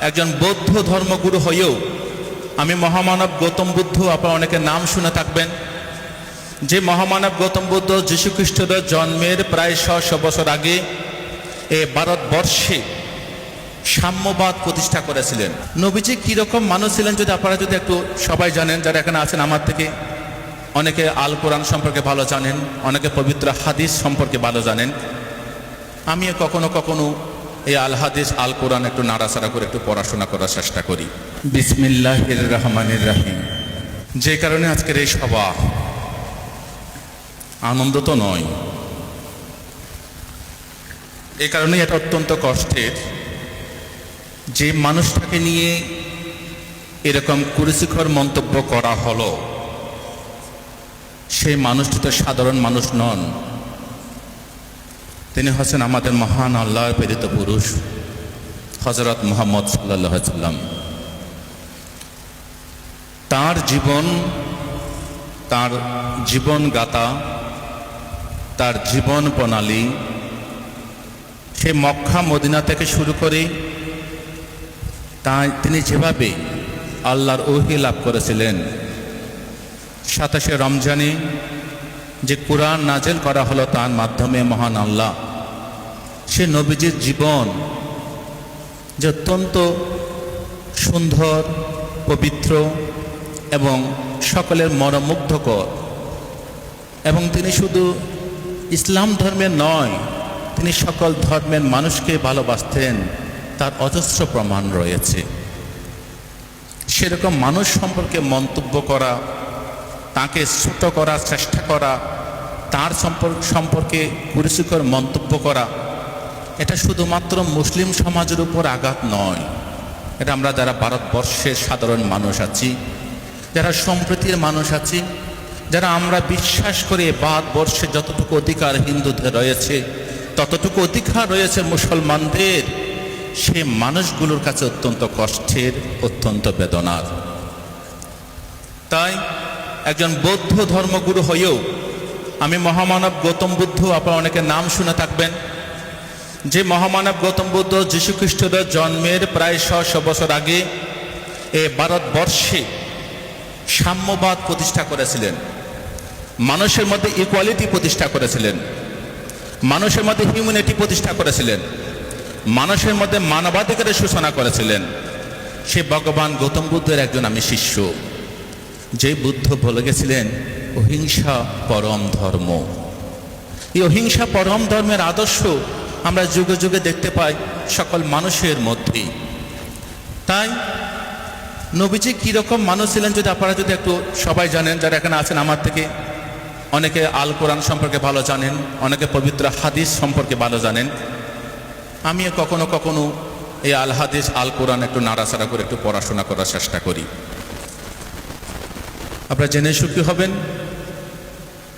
একজন বৌদ্ধ ধর্মগুরু হয়েও আমি মহামানব গৌতম বুদ্ধ, আপনারা অনেকে নাম শুনে থাকবেন, যে মহামানব গৌতম বুদ্ধ যীশু খ্রিস্টের জন্মের প্রায় 600 বছর আগে এই ভারতবর্ষে সাম্যবাদ প্রতিষ্ঠা করেছিলেন। নবীজি কীরকম মানুষ ছিলেন যদি আপনারা যদি একটু সবাই জানেন, যারা এখানে আছেন আমার থেকে অনেকে আল কোরআন সম্পর্কে ভালো জানেন, অনেকে পবিত্র হাদিস সম্পর্কে ভালো জানেন। আমিও কখনো কখনো এই আল হাদিস আল কোরআন একটু নাড়াচাড়া করে একটু পড়াশোনা করার চেষ্টা করি। বিসমিল্লাহির রহমানির রহিম। যে কারণে আজকের এই সভা, আনন্দ তো নয়, এই কারণে এটা অত্যন্ত কষ্টের যে মানুষটাকে নিয়ে এরকম কুরুচিকর মন্তব্য করা হলো, সেই মানুষটি তো সাধারণ মানুষ নন, তিনি হচ্ছেন আমাদের মহান আল্লাহর প্রেরিত পুরুষ হযরত মুহাম্মদ সাল্লাল্লাহু আলাইহি সাল্লাম। তার জীবন, তার জীবন গাথা, তার জীবন প্রণালী, সে মক্কা মদিনা থেকে শুরু করে তিনি যেভাবে আল্লাহর ওহী লাভ করেছিলেন, 27শে রমজানে যে কোরআন নাজেল করা হলো তার মাধ্যমে মহান আল্লাহ সে নবীজির জীবন যে অত্যন্ত সুন্দর, পবিত্র এবং সকলের মনোমুগ্ধকর, এবং তিনি শুধু ইসলাম ধর্মের নয়, তিনি সকল ধর্মের মানুষকে ভালোবাসতেন, তার অজস্র প্রমাণ রয়েছে। সেরকম মানুষ সম্পর্কে মন্তব্য করা, তাকে ছোট করার চেষ্টা করা, তার সম্পর্কে কুরুচিকর মন্তব্য করা, এটা শুধুমাত্র মুসলিম সমাজের উপর আঘাত নয়, এটা আমরা যারা ভারতবর্ষের সাধারণ মানুষ আছি, যারা সম্প্রীতির মানুষ আছি, যারা আমরা বিশ্বাস করি ভারতবর্ষে যতটুকু অধিকার হিন্দুদের রয়েছে ততটুকু অধিকার রয়েছে মুসলমানদের, সে মানুষগুলোর কাছে অত্যন্ত কষ্টের, অত্যন্ত বেদনার। তাই একজন বৌদ্ধ ধর্মগুরু হয়েও আমি মহামানব গৌতম বুদ্ধ, আপনারা অনেকে নাম শুনে থাকবেন, যে মহামানব গৌতম বুদ্ধ যীশু খ্রিস্টের জন্মের প্রায় 600 বছর আগে এই ভারতবর্ষে সাম্যবাদ প্রতিষ্ঠা করেছিলেন, মানুষের মধ্যে ইকুয়ালিটি প্রতিষ্ঠা করেছিলেন, মানুষের মধ্যে হিউম্যানিটি প্রতিষ্ঠা করেছিলেন, মানুষের মধ্যে মানবাধিকারের সূচনা করেছিলেন। সে ভগবান গৌতম বুদ্ধের একজন আমি শিষ্য। যে বুদ্ধ বলে গেছিলেন অহিংসা পরম ধর্ম। এই অহিংসা পরম ধর্মের আদর্শ আমরা যুগে যুগে দেখতে পাই সকল মানুষের মধ্যেই। তাই নবীজি কীরকম মানুষ ছিলেন যদি আপনারা যদি একটু সবাই জানেন, যারা এখানে আছেন আমার থেকে অনেকে আল কোরআন সম্পর্কে ভালো জানেন, অনেকে পবিত্র হাদিস সম্পর্কে ভালো জানেন। আমিও কখনো কখনো এই আল হাদিস আল কোরআন একটু নাড়াচাড়া করে একটু পড়াশোনা করার চেষ্টা করি। আপনারা জেনে সুখী হবেন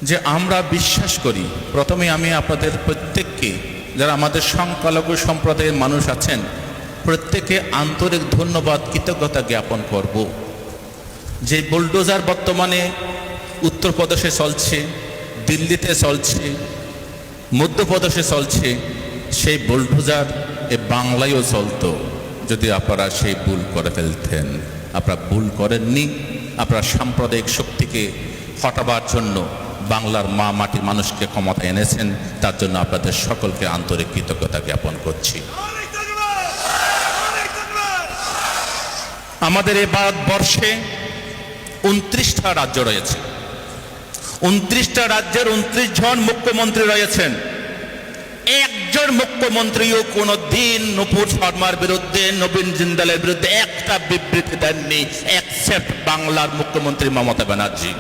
যে আমরা বিশ্বাস করি, প্রথমে আমি আপনাদের প্রত্যেককে, যারা আমাদের সংখ্যালঘু সম্প্রদায়ের মানুষ আছেন, প্রত্যেকে আন্তরিক ধন্যবাদ, কৃতজ্ঞতা জ্ঞাপন করব। যে বুলডোজার বর্তমানে উত্তরপ্রদেশে চলছে, দিল্লিতে চলছে, মধ্যপ্রদেশে চলছে, সেই বুলডোজার এ বাংলায়ও চলতো যদি আপনারা সেই ভুল করে ফেলতেন। আপনারা ভুল করেননি, আপনারা সাম্প্রদায়িক শক্তিকে হটাবার জন্য বাংলার মা মাটির মানুষকে ক্ষমতা এনেছেন, তার জন্য আপনাদের সকলকে আন্তরিক কৃতজ্ঞতা জ্ঞাপন করছি। আমাদের এই ভারতবর্ষে 29টা রাজ্য রয়েছে, 29টা রাজ্যের 29 জন মুখ্যমন্ত্রী রয়েছেন। একজন মুখ্যমন্ত্রীও কোনো দিন নূপুর শর্মার বিরুদ্ধে, নবীন জিন্দালের বিরুদ্ধে একটা বিবৃতি দেননি, এক্সেপ্ট বাংলার মুখ্যমন্ত্রী মমতা ব্যানার্জি।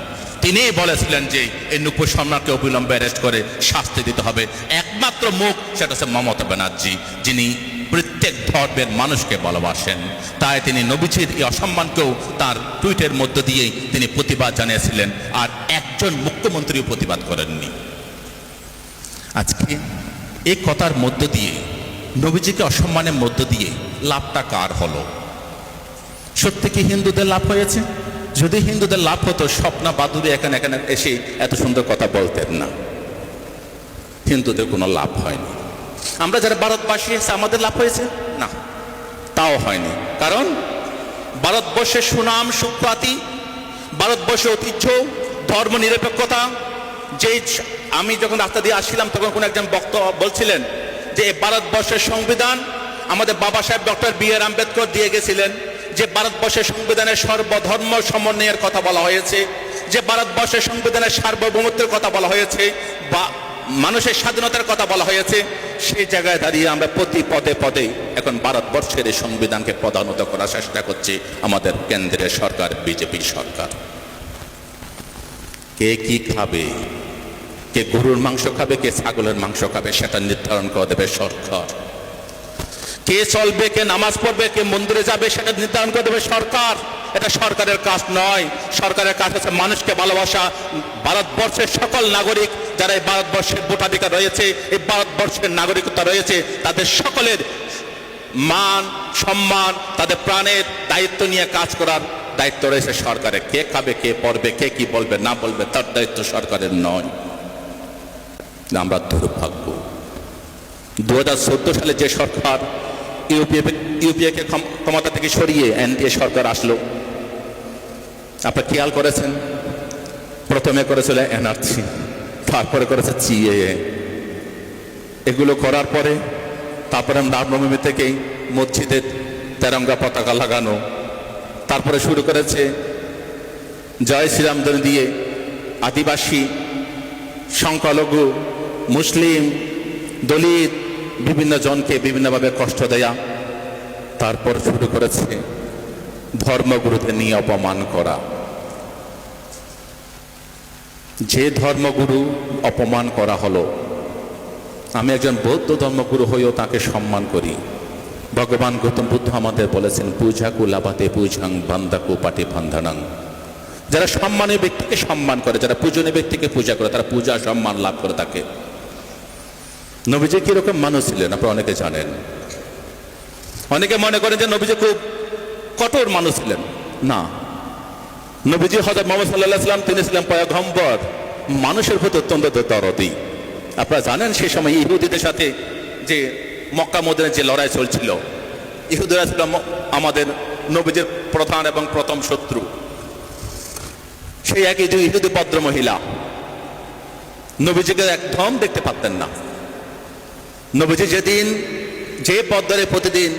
তিনি বলেছিলেন যে এই নূপুর শর্মাকে অবিলম্বে অ্যারেস্ট করে শাস্তি দিতে হবে। একমাত্র মুখ, সেটা হচ্ছে মমতা ব্যানার্জি, যিনি প্রত্যেক ধর্মের মানুষকে ভালোবাসেন। তাই তিনি নবীজির এই অসম্মানকেও তার টুইটের মধ্য দিয়েই তিনি প্রতিবাদ জানিয়েছিলেন, আর একজন মুখ্যমন্ত্রীও প্রতিবাদ করেননি। আজকে এই কথার মধ্য দিয়ে, নবীজিকে অসম্মানের মধ্য দিয়ে লাভটা কার হলো? সত্যি কি হিন্দুদের লাভ হয়েছে? যদি হিন্দুদের লাভ হতো, স্বপ্না বাদুড়ি এখানে এসে এত সুন্দর কথা বলতেন না। হিন্দুদের কোনো লাভ হয়নি। আমরা যারা ভারতবাসী আছে, আমাদের লাভ হয়েছে না। তাও হয়নি। কারণ ভারতবর্ষের সুনাম সুখ্যাতি, ভারতবর্ষের ঐতিহ্য, ধর্ম নিরপেক্ষতা, আমি যখন রাস্তা দিয়ে আসছিলাম তখন কোন একজন বক্তা বলছিলেন যে এই ভারতবর্ষের সংবিধান আমাদের বাবা সাহেব ডক্টর বি.আর. আম্বেদকর দিয়ে গেছিলেন, যে ভারতবর্ষের সংবিধানের সর্বধর্ম সমন্বয়ের কথা বলা হয়েছে, যে ভারতবর্ষের সংবিধানের সার্বভৌমত্বের কথা বলা হয়েছে, বা মানুষের স্বাধীনতার কথা বলা হয়েছে। সেই জায়গায় দাঁড়িয়ে আমরা প্রতি পদে পদে এখন ভারতবর্ষের এই সংবিধানকে পদানত করার চেষ্টা করছি আমাদের কেন্দ্রের সরকার, বিজেপি সরকার। কে কি খাবে, কে গরুর মাংস খাবে, কে ছাগলের মাংস খাবে, সেটা নির্ধারণ করে দেবে সরকার। কে চলবে, কে নামাজ পড়বে, কে মন্দিরে যাবে, সেটা নির্ধারণ করে দেবে সরকার। এটা সরকারের কাজ নয়। সরকারের কাজ হচ্ছে মানুষকে ভালোবাসা। ভারতবর্ষের সকল নাগরিক যারা এই ভারতবর্ষের ভোটাধিকার রয়েছে, এই ভারতবর্ষের নাগরিকতা রয়েছে, তাদের সকলের মান সম্মান, তাদের প্রাণের দায়িত্ব নিয়ে কাজ করার দায়িত্ব রয়েছে সরকারের। কে খাবে, কে পড়বে, কে কি বলবে না বলবে, তার দায়িত্ব সরকারের নয়। আমরা দুর্ভাগ্য 2014 সালে যে সরকার ইউপিএকে ক্ষমতা থেকে সরিয়ে এনডিএ সরকার আসলো, আপনারা খেয়াল করেছেন, প্রথমে করেছিল এনআরসি, তারপরে করেছে সিএএ। এগুলো করার পরে তারপরে রামনবমী থেকেই মসজিদে তেরঙ্গা পতাকা লাগানো, তারপরে শুরু করেছে জয় শ্রীরাম ধ্বনি দিয়ে আদিবাসী, সংখ্যালঘু, মুসলিম, দলিত বিভিন্ন জনকে বিভিন্নভাবে কষ্ট দেয়া। তারপর শুরু করেছে ধর্মগুরুদের নিয়ে অপমান করা। যে ধর্মগুরু অপমান করা হলো, আমি একজন বৌদ্ধ ধর্মগুরু হয়েও তাকে সম্মান করি। ভগবান গৌতম বুদ্ধ আমাদের বলেছেন, পূজা কুলাবাতে পূজাং বান্দাকু পাটি বান্ধানাং। যারা সম্মানীয় ব্যক্তিকে সম্মান করে, যারা পূজনীয় ব্যক্তিকে পূজা করে, তারা পূজা সম্মান লাভ করে থাকে। নবীজি কিরকম মানুষ ছিলেন আপনারা অনেকে জানেন। অনেকে মনে করেন যে নবীজি খুব কঠোর মানুষ ছিলেন। না, নবীজি হযরত মুহাম্মদ সাল্লাল্লাহু আলাইহি ওয়াসাল্লাম তিনি ছিলেন পয়গম্বর, মানুষের প্রতি অত্যন্ত দরদি। আপনারা জানেন সেই সময় ইহুদিদের সাথে যে মক্কা মদিনায় যে লড়াই চলছিল, ইহুদিরা ছিল আমাদের নবীজির প্রধান এবং প্রথম শত্রু। সেই একই ইহুদি ভদ্র মহিলা নবীজিকে একদম দেখতে পারতেন না। নবীজি যেদিন যে পদ্মরে প্রতিদিন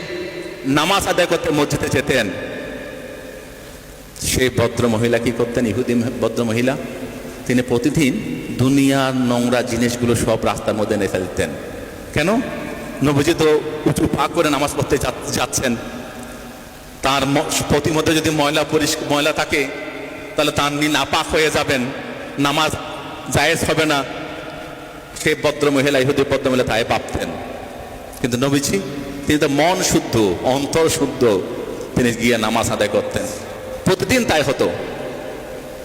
নামাজ আদায় করতে মসজিদে যেতেন, সেই ভদ্র মহিলা কি করতেন? ইহুদি ভদ্র মহিলা তিনি প্রতিদিন দুনিয়ার নোংরা জিনিসগুলো সব রাস্তার মধ্যে এনে ফেলতেন। কেন? নবীজি তো উঁচু পা করে নামাজ পড়তে যাচ্ছেন, তার প্রতিমধ্যে যদি ময়লা থাকে তাহলে তার নাপাক হয়ে যাবেন, নামাজ জায়েজ হবে না। সেই ভদ্র মহিলা, ইহুদি ভদ্র মহিলা তাই ভাবতেন। কিন্তু নবীজি তিনি তো মন শুদ্ধ, অন্তর শুদ্ধ, তিনি গিয়ে নামাজ আদায় করতেন। প্রতিদিন তাই হতো,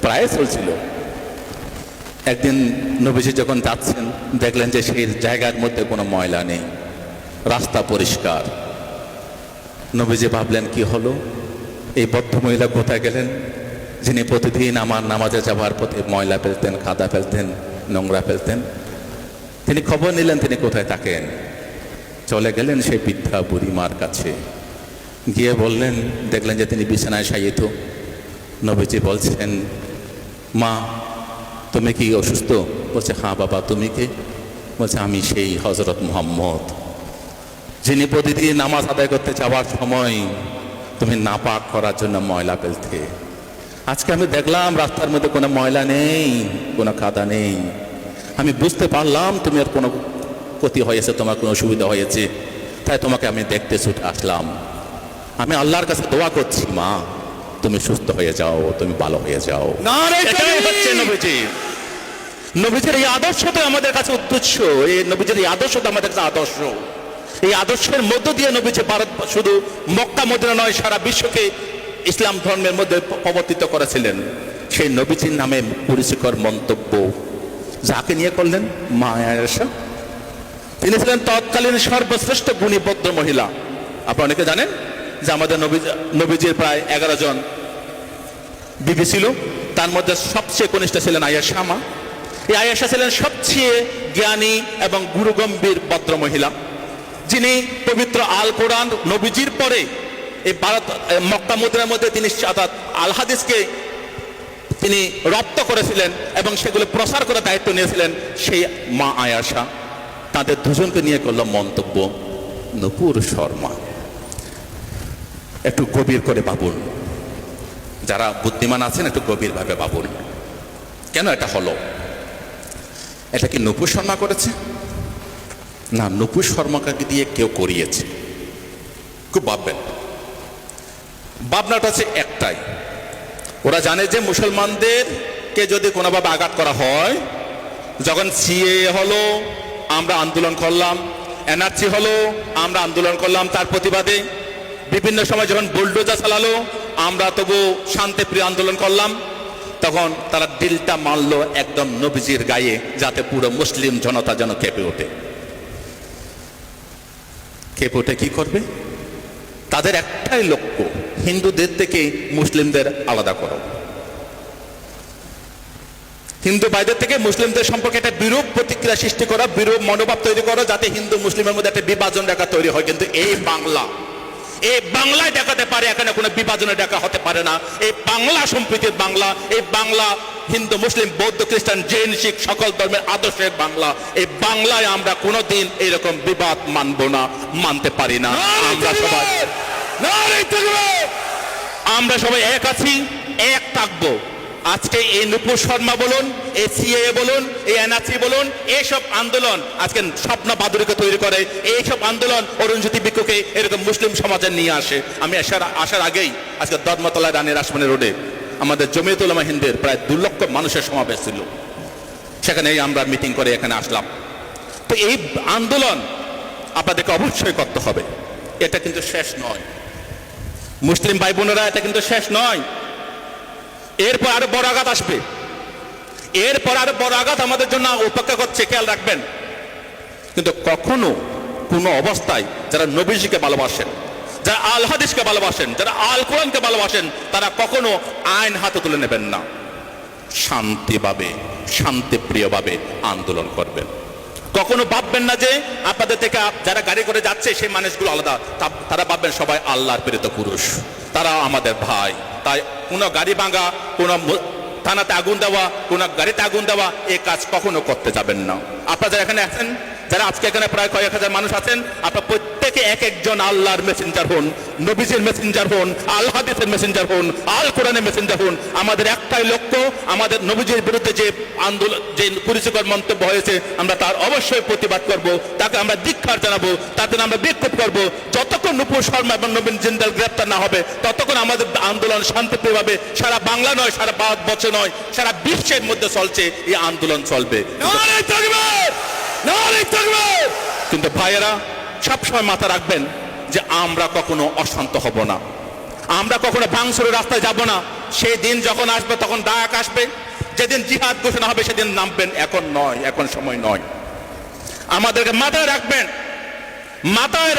প্রায় চলছিল। একদিন নবীজি যখন যাচ্ছেন, দেখলেন যে সেই জায়গার মধ্যে কোনো ময়লা নেই, রাস্তা পরিষ্কার। নবীজি ভাবলেন কি হলো, এই ভদ্র মহিলা কোথায় গেলেন, যিনি প্রতিদিন আমার নামাজে যাওয়ার পথে ময়লা ফেলতেন, কাদা ফেলতেন, নোংরা ফেলতেন। তিনি খবর নিলেন তিনি কোথায় থাকেন। চলে গেলেন সেই বৃদ্ধা বুড়িমার কাছে, গিয়ে বললেন, দেখলেন যে তিনি বিছানায় শায়িত। নবীজি বলছেন, মা তুমি কি অসুস্থ? বলছে, হ্যাঁ বাবা, তুমি কে? বলছে, আমি সেই হযরত মুহাম্মদ, যিনি প্রতিদিন নামাজ আদায় করতে যাওয়ার সময় তুমি নাপাক করার জন্য ময়লা ফেলতে। আজকে আমি দেখলাম রাস্তার মধ্যে কোনো ময়লা নেই, কোনো কাদা নেই। আমি বুঝতে পারলাম তুমি আর কোনো ক্ষতি হয়েছে, তোমার কোনো অসুবিধা হয়েছে, তাই তোমাকে আমি দেখতে ছুটে আসলাম। আমি আল্লাহর কাছে দোয়া করছি, মা তুমি সুস্থ হয়ে যাও, তুমি ভালো হয়ে যাও। নবীজির এই আদর্শ তো আমাদের কাছে উদ্দেশ্য, এই নবীজির এই আদর্শ তো আমাদের কাছে আদর্শ। এই আদর্শের মধ্য দিয়ে নবীজি ভারত, শুধু মক্কা মদিনা নয়, সারা বিশ্বকে ইসলাম ধর্মের মধ্যে প্রবর্তিত করেছিলেন। সেই নবীজির নামে পরিচিকর মন্তব্য যাকে নিয়ে করলেন, মা আয়েশা। তিনি ছিলেন তৎকালীন সর্বশ্রেষ্ঠ গুণী ভদ্র মহিলা। আপনারা অনেকে জানেন যে আমাদের নবীজির প্রায় 11 জন বিবি ছিল, তার মধ্যে সবচেয়ে কনিষ্ঠ ছিলেন আয়েশা মা। এই আয়েশা ছিলেন সবচেয়ে জ্ঞানী এবং গুরুগম্ভীর ভদ্র মহিলা। যিনি পবিত্র আল কোরআন নবীজির পরে এই ভারত মক্কা মদিনার মধ্যে তিনি অর্থাৎ আল হাদিসকে তিনি রপ্ত করেছিলেন এবং সেগুলো প্রসার করার দায়িত্ব নিয়েছিলেন সেই মা আয়েশা, তাদের দুজনকে নিয়ে করল মন্তব্য। নূপুর শর্মা, একটু গভীর করে ভাবুন, যারা বুদ্ধিমান আছেন একটু গভীরভাবে ভাবুন, কেন এটা হলো? এটা কি নূপুর শর্মা করেছে? না, নূপুর শর্মাকে দিয়ে কেউ করিয়েছে। খুব ভাববেন, ভাবনাটা হচ্ছে একটাই, ওরা জানে যে মুসলমানদেরকে যদি কোনোভাবে আঘাত করা হয়, যখন সিএ হলো আমরা আন্দোলন করলাম, এনআরসি হলো আমরা আন্দোলন করলাম তার প্রতিবাদে, বিভিন্ন সময় যখন বুলডোজার চালালো আমরা তবু শান্তিপ্রিয় আন্দোলন করলাম, তখন তারা দিলটা মারলো একদম নবীজির গায়ে, যাতে পুরো মুসলিম জনতা যেন কেঁপে ওঠে। কেঁপে ওঠে কি করবে? তাদের একটাই লক্ষ্য, হিন্দুদের থেকে মুসলিমদের আলাদা করো, হিন্দু ভাইদের থেকে মুসলিমদের সম্পর্কে একটা বিরূপ প্রতিক্রিয়া সৃষ্টি করা, বিরূপ মনোভাব তৈরি করো, যাতে হিন্দু মুসলিমের মধ্যে একটা বিভাজন রেখা তৈরি হয়। কিন্তু এই বাংলায় দেখাতে পারে, এখানে কোনো বিভাজনের দেখা হতে পারে না। এই বাংলা সম্প্রীতির বাংলা, এই বাংলা হিন্দু মুসলিম বৌদ্ধ খ্রিস্টান জৈন শিখ সকল ধর্মের আদর্শের বাংলা। এই বাংলায় আমরা কোনোদিন এইরকম বিবাদ মানব না, মানতে পারি না। আমরা সবাই এক আছি, এক থাকবো। আজকে এই নূপুর শর্মা বলুন, এই সিএএ বলুন, এই এনআরসি বলুন, এইসব আন্দোলন আজকে স্বপ্ন বাদুড়িকে তৈরি করে, এইসব আন্দোলন অরুণজ্যোতি বিক্ষুকে এরকম মুসলিম সমাজে নিয়ে আসে। আমি আসার আগেই আজকে ধর্মতলা রানী রাসমণি রোডে আমাদের জমিয়তুল উলামা হিন্দের প্রায় 2 লক্ষ মানুষের সমাবেশ ছিল, সেখানে আমরা মিটিং করে এখানে আসলাম। তো এই আন্দোলন আপনাদেরকে অবশ্যই করতে হবে, এটা কিন্তু শেষ নয় মুসলিম ভাই বোনেরা, এটা কিন্তু শেষ নয়। এরপর আরো বড় আঘাত আসবে, এরপর আরো বড় আঘাত আমাদের জন্য অপেক্ষা করছে, খেয়াল রাখবেন। কিন্তু কখনো কোনো অবস্থায় যারা নবীজিকে ভালোবাসেন, যারা আল হাদিসকে ভালোবাসেন, যারা আল কোরআনকে ভালোবাসেন, তারা কখনো আইন হাতে তুলে নেবেন না, শান্তিভাবে শান্তিপ্রিয়ভাবে আন্দোলন করবেন। কখনো ভাববেন না যে আপনাদের থেকে যারা গাড়ি করে যাচ্ছে সেই মানুষগুলো আলাদা, তারা ভাববেন সবাই আল্লাহর প্রেরিত পুরুষ, তারা আমাদের ভাই। তাই কোনো গাড়ি ভাঙা, কোনো থানাতে আগুন দেওয়া, কোনো গাড়িতে আগুন দেওয়া, এই কাজ কখনো করতে যাবেন না। আপনারা যারা এখানে আছেন, যারা আজকে এখানে প্রায় কয়েক হাজার মানুষ আছেন, আপনারা প্রত্যেকে এক একজন আল্লাহর মেসেঞ্জার হন, নবীজির মেসেঞ্জার হন, আল হাদিসের মেসেঞ্জার হন, আল কোরআনের মেসেঞ্জার হন। আমাদের একটাই লক্ষ্য, আমাদের নবীজির বিরুদ্ধে যে আন্দোলন, যে কুরুচিকর মন্তব্য হয়েছে, আমরা তার অবশ্যই প্রতিবাদ করব, তাকে আমরা ধিক্কার জানাবো, তাতে আমরা বিক্ষোভ করব। যতক্ষণ নূপুর শর্মা এবং নবীন জিন্দাল গ্রেপ্তার না হবে, ততক্ষণ আমাদের আন্দোলন শান্তিপ্রিয়ভাবে সারা বাংলা নয়, সারা ভারতবর্ষে নয়, সারা বিশ্বের মধ্যে চলছে, এই আন্দোলন চলবে। কিন্তু ভাইয়েরা সবসময় মাথা রাখবেন যে আমরা কখনো অশান্ত হব না, আমরা কখনো ভাঙচুরের রাস্তায় যাব না। সেই দিন যখন আসবে তখন ডাক আসবে, যেদিন জিহাদ ঘোষণা হবে সেদিন নামবেন, এখন নয়, এখন সময় নয়। আমাদেরকে মাথায়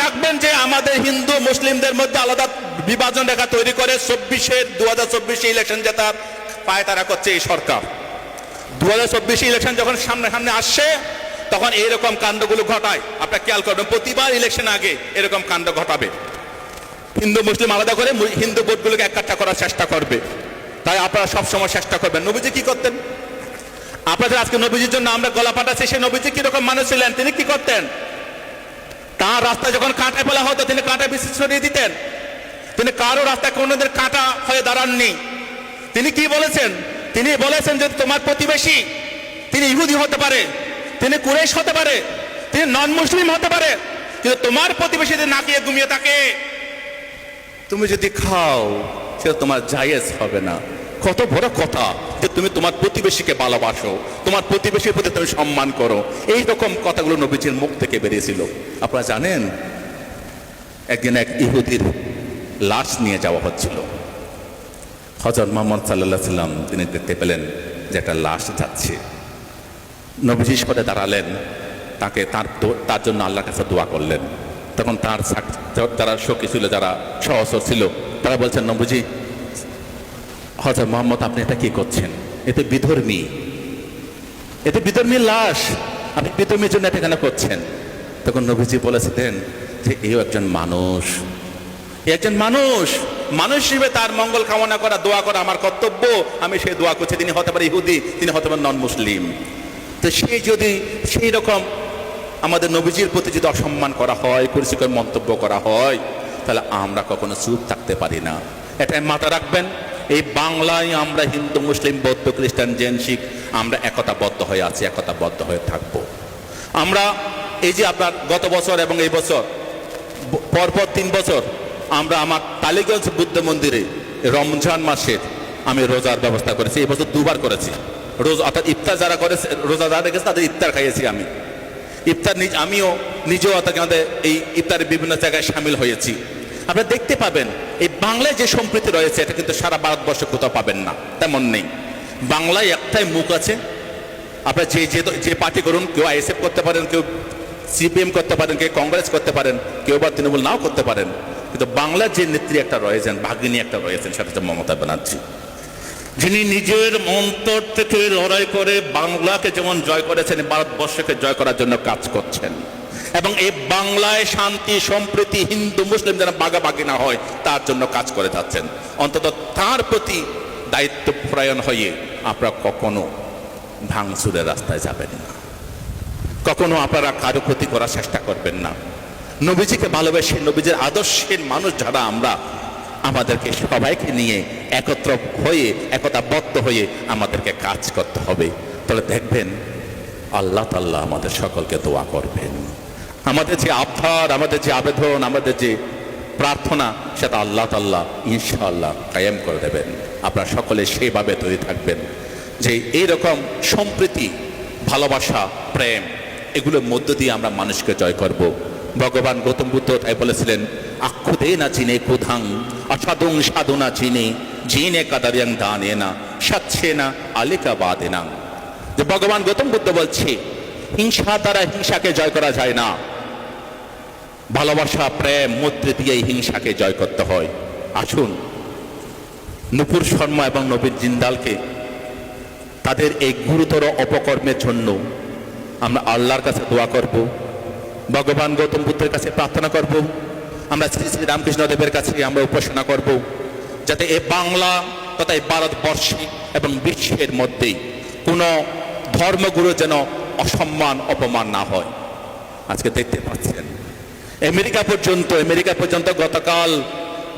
রাখবেন যে আমাদের হিন্দু মুসলিমদের মধ্যে আলাদা বিভাজন রেখা তৈরি করে 2024 ইলেকশন জেতার পায়তারা করছে এই সরকার। 2024 ইলেকশন যখন সামনে আসছে, তখন এইরকম কাণ্ডগুলো ঘটায়। আপনারা খেয়াল করবেন, প্রতিবার ইলেকশন আগে এরকম কাণ্ড ঘটাবে, হিন্দু মুসলিম আলাদা করে হিন্দু ভোটগুলোকে একাট্টা করার চেষ্টা করবে। তাই আপনারা সবসময় চেষ্টা করবেন। নবীজি কি করতেন? আপনাদের আজকে নবীজির জন্য আমরা গলা ফাটাচ্ছি, সেই নবীজি কিরকম মানুষ ছিলেন, তিনি কি করতেন? তার রাস্তায় যখন কাঁটা ফেলা হতো, তিনি কাঁটা বিশেষ সরিয়ে দিতেন। তিনি কারো রাস্তায় কোনোদিন কাঁটা হয়ে দাঁড়াননি। তিনি কি বলেছেন? তিনি বলেছেন যে তোমার প্রতিবেশী, তিনি ইহুদি হতে পারে, তিনি কুরাইশ হতে পারে, তিনি নন মুসলিম হতে পারে, কিন্তু তোমার প্রতিবেশী যদি না খেয়ে ঘুমিয়ে থাকে, তুমি যদি খাও, সেটা তোমার জায়েজ হবে না। কত বড় কথা যে তুমি তোমার প্রতিবেশীকে ভালোবাসো, তোমার প্রতিবেশীর প্রতি তুমি সম্মান করো। এই রকম কথাগুলো নবীজির মুখ থেকে বেরিয়েছিল। আপনারা জানেন, একদিন এক ইহুদির লাশ নিয়ে যাওয়া হচ্ছিল। হযরত মুহাম্মদ সাল্লাল্লাহু আলাইহি সাল্লাম তিনি দেখতে পেলেন যে একটা লাশ যাচ্ছে। নবীজি সরে দাঁড়ালেন, তাকে তার জন্য আল্লাহর কাছে দোয়া করলেন। তখন তার যারা সখী ছিল, যারা সহচর ছিল, তারা বলছেন, নবীজি, হযরত মুহাম্মদ আপনি এটা কি করছেন? এতে বিধর্মী লাশ, আপনি বিধর্মীর জন্য এটা কেন করছেন? তখন নবীজি বলেছিলেন যে এও একজন মানুষ, একজন মানুষ, মানুষ হিসেবে তার মঙ্গল কামনা করা, দোয়া করা আমার কর্তব্য। আমি সেই দোয়া করছি। তিনি হতে পারে ইহুদি, তিনি হতে পারেন নন মুসলিম। তো সেই রকম আমাদের নবীজির প্রতি যদি অসম্মান করা হয়, কুরুচিকর মন্তব্য করা হয়, তাহলে আমরা কখনো চুপ থাকতে পারি না। এটাই মাথায় রাখবেন। এই বাংলায় আমরা হিন্দু, মুসলিম, বৌদ্ধ, খ্রিস্টান, জৈন, শিখ আমরা একতাবদ্ধ হয়ে আছি, একতাবদ্ধ হয়ে থাকব। আমরা এই যে আপনার গত বছর এবং এই বছর পরপর 3 বছর আমরা আমার টালিগঞ্জ বুদ্ধ মন্দিরে রমজান মাসের আমি রোজার ব্যবস্থা করেছি। এই বছর 2বার করেছি রোজা, অর্থাৎ ইফতার যারা করেছে, রোজা যারা রেখেছে তাদের ইফতার খাইয়েছি আমি। ইফতার আমিও নিজেও আমাদের এই ইফতারের বিভিন্ন জায়গায় সামিল হয়েছি। আপনারা দেখতে পাবেন এই বাংলায় যে সম্প্রীতি রয়েছে এটা কিন্তু সারা ভারতবর্ষে কোথাও পাবেন না, তেমন নেই। বাংলায় একটাই মুখ আছে। আপনারা যে পার্টি করুন, কেউ আইএসএফ করতে পারেন, কেউ সিপিএম করতে পারেন, কেউ কংগ্রেস করতে পারেন, কেউ বা তৃণমূল নাও করতে পারেন, কিন্তু বাংলার যে নেত্রী একটা রয়েছেন, ভাগিনী একটা রয়েছেন, সেটা হচ্ছে মমতা ব্যানার্জি, যিনি নিজের অন্তর থেকে লড়াই করে বাংলাকে যেমন জয় করেছেন, ভারতবর্ষকে জয় করার জন্য কাজ করছেন। এবং এই বাংলায় শান্তি, সম্প্রীতি, হিন্দু মুসলিম যেন ভাগাভাগি না হয় তার জন্য কাজ করে যাচ্ছেন। অন্তত তার প্রতি দায়িত্বপরায়ণ হয়ে আপনারা কখনো ভাঙচুরের রাস্তায় যাবেন না, কখনো আপনারা কারো ক্ষতি করার চেষ্টা করবেন না। নবীজিকে ভালোবেসে, নবীজির আদর্শের মানুষ যারা আমরা, আমাদেরকে সবাইকে নিয়ে একত্র হয়ে, একতাবদ্ধ হয়ে আমাদেরকে কাজ করতে হবে। তাহলে দেখবেন আল্লাহ তাআলা আমাদের সকলকে দোয়া করবেন। আমাদের যে আবদার, আমাদের যে আবেদন, আমাদের যে প্রার্থনা, সেটা আল্লাহ তাআলা ইনশাআল্লাহ কায়েম করে দেবেন। আপনারা সকলে সেইভাবে তৈরি থাকবেন যে এইরকম সম্প্রীতি, ভালোবাসা, প্রেম, এগুলোর মধ্য দিয়ে আমরা মানুষকে জয় করব। ভগবান গৌতম বুদ্ধ তাই বলেছিলেন, আক্ষুদে না চিনে কুধাং অসাধুং সাধুনা চিনে জিনে কাদারিয়াং দানে না সাচ্ছে না আলিকা বাদে না। যে ভগবান গৌতম বুদ্ধ বলছে হিংসা দ্বারা হিংসাকে জয় করা যায় না, ভালোবাসা, প্রেম, মৈত্রী দিয়ে হিংসাকে জয় করতে হয়। আসুন নুপুর শর্মা এবং নবীন জিন্দালকে তাদের এই গুরুতর অপকর্মের জন্য আমরা আল্লাহর কাছে দোয়া করব, ভগবান গৌতম বুদ্ধের কাছে প্রার্থনা করব, আমরা শ্রী শ্রী রামকৃষ্ণ দেবের কাছে আমরা উপাসনা করব, যাতে এই বাংলা তথা এই ভারতবর্ষে এবং বিশ্বের মধ্যেই কোনো ধর্মগুরু যেন অসম্মান, অপমান না হয়। আজকে দেখতে পাচ্ছেন আমেরিকা পর্যন্ত গতকাল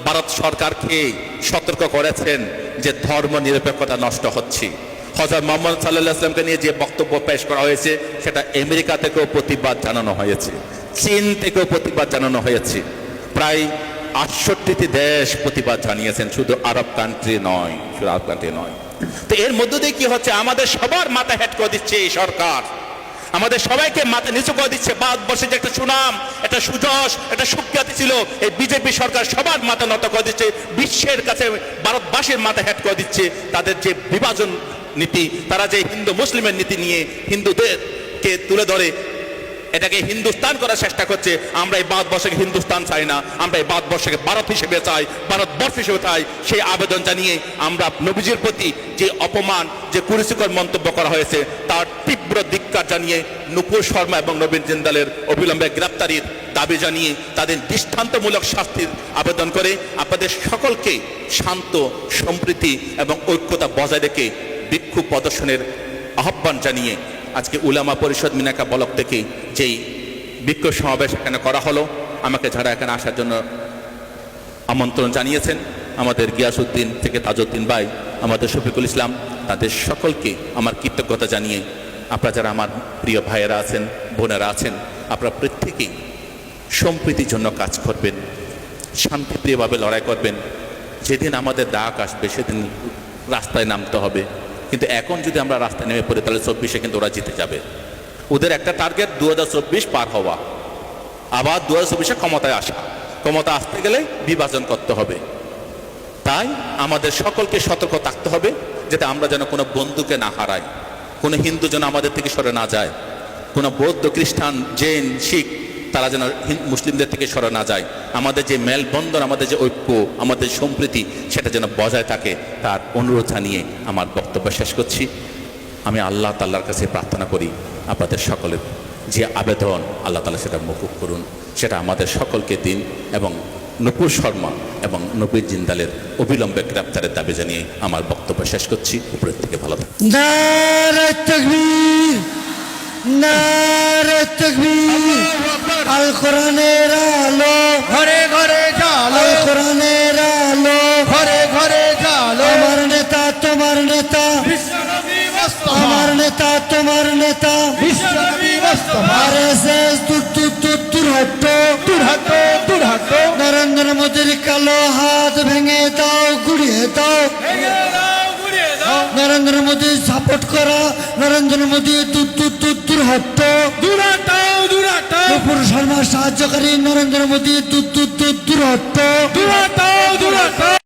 ভারত সরকারকে সতর্ক করেছেন যে ধর্ম নিরপেক্ষতা নষ্ট হচ্ছে। হযরত মুহাম্মদ সাল্লাল্লাহু আলাইহি ওয়াসাল্লামকে নিয়ে যে বক্তব্য পেশ করা হয়েছে সেটা আমেরিকা থেকেও প্রতিবাদ জানানো হয়েছে, চীন থেকেও প্রতিবাদ জানানো হয়েছে। প্রায় ৬৮টি দেশ প্রতিবাদ জানিয়েছেন, শুধু আরব কান্ট্রি নয়। তো এর মধ্য দিয়ে কি হচ্ছে, আমাদের সবার মাথা হেট করে দিচ্ছে এই সরকার, আমাদের সবাইকে মাথা নিচু করে দিচ্ছে। ভারতবর্ষে যে একটা সুনাম, একটা সুযশ, একটা সুখ্যাতি ছিল, এই বিজেপি সরকার সবার মাথা নত করে দিচ্ছে। বিশ্বের কাছে ভারতবাসীর মাথা হেট করে দিচ্ছে। তাদের যে বিভাজন নীতি, তারা যে হিন্দু মুসলিমের নীতি নিয়ে হিন্দুদেরকে তুলে ধরে এটাকে হিন্দুস্তান করার চেষ্টা করছে। আমরা এই ভারতবর্ষকে হিন্দুস্তান চাই না, আমরা এই ভারতবর্ষকে ভারত হিসেবে চাই, ভারতবর্ষ হিসেবে চাই। সেই আবেদন জানিয়ে আমরা নবীজির প্রতি যে অপমান, যে কুরুচিকর মন্তব্য করা হয়েছে তার তীব্র ধিক্কার জানিয়ে নুপুর শর্মা এবং নবীন জিন্দালের অবিলম্বে গ্রেপ্তারির দাবি জানিয়ে তাদের দৃষ্টান্তমূলক শাস্তির আবেদন করে আপনাদের সকলকে শান্ত, সম্প্রীতি এবং ঐক্যতা বজায় রেখে বিক্ষোভ প্রদর্শনের আহ্বান জানিয়ে আজকে উলামা পরিষদ মিনাকা ব্লক থেকে যেই বিক্ষোভ সমাবেশ এখানে করা হলো, আমাকে যারা এখানে আসার জন্য আমন্ত্রণ জানিয়েছেন, আমাদের গিয়াসউদ্দিন থেকে তাজউদ্দিন ভাই, আমাদের শফিকুল ইসলাম, তাদের সকলকে আমার কৃতজ্ঞতা জানিয়ে আপনারা যারা আমার প্রিয় ভাইয়েরা আছেন, বোনেরা আছেন, আপনারা প্রত্যেকেই সম্প্রীতির জন্য কাজ করবেন, শান্তিপ্রিয়ভাবে লড়াই করবেন। যেদিন আমাদের ডাক আসবে সেদিন রাস্তায় নামতে হবে। কিন্তু এখন যদি আমরা রাস্তায় নেমে পড়ি তাহলে ২৪-এ কিন্তু ওরা জিতে যাবে। ওদের একটা টার্গেট ২০২৪ পার হওয়া, আবার ২০২৪-এ ক্ষমতায় আসা। ক্ষমতা আসতে গেলে বিভাজন করতে হবে। তাই আমাদের সকলকে সতর্ক থাকতে হবে যাতে আমরা যেন কোনো বন্ধুকে না হারাই, কোনো হিন্দু যেন আমাদের থেকে সরে না যায়, কোনো বৌদ্ধ, খ্রিস্টান, জৈন, শিখ তারা যেন মুসলিমদের থেকে সরে না যায়। আমাদের যে মেলবন্ধন, আমাদের যে ঐক্য, আমাদের সম্প্রীতি সেটা যেন বজায় থাকে, তার অনুরোধ জানিয়ে আমার বক্তব্য শেষ করছি। আমি আল্লাহ তাআলার কাছে প্রার্থনা করি আপনাদের সকলের যে আবেদন, আল্লাহ তাআলা সেটা মকুব করুন, সেটা আমাদের সকলকে দিন। এবং নূপুর শর্মা এবং নবীর জিন্দালের অবিলম্বে গ্রেপ্তারের দাবি জানিয়ে আমার বক্তব্য শেষ করছি। উপরের থেকে ভালো থাকুন। নারে তাকবীর, নারে তাকবীর। আল কোরআনের আলো ঘরে ঘরে জালো, আল কোরআনের আলো ঘরে ঘরে জালো। আমার নেতা তোমার নেতা, বিশ্বনবী মুস্তাফা, আমার নেতা তোমার নেতা। বিশ্বনবী মুস্তাফা। আরএসএস দূর দূর দূর দূর হটো, দূর হাটো, দূর হাটো। নরেন্দ্র মোদীর কালো হাত ভেঙে দাও, গুড়িয়ে দাও। ভেঙে দাও, গুড়িয়ে দাও। নরেন্দ্র মোদী সাপোর্ট করা, নরেন্দ্র মোদী দূর দূর দূর দূর হটো। দূর হাটাও, দূর হাটাও। নূপুর শর্মা সাহায্যকারী, নরেন্দ্র মোদী দূর দূর দূর দূর হটো। দূর হাটাও, দূর হাটাও।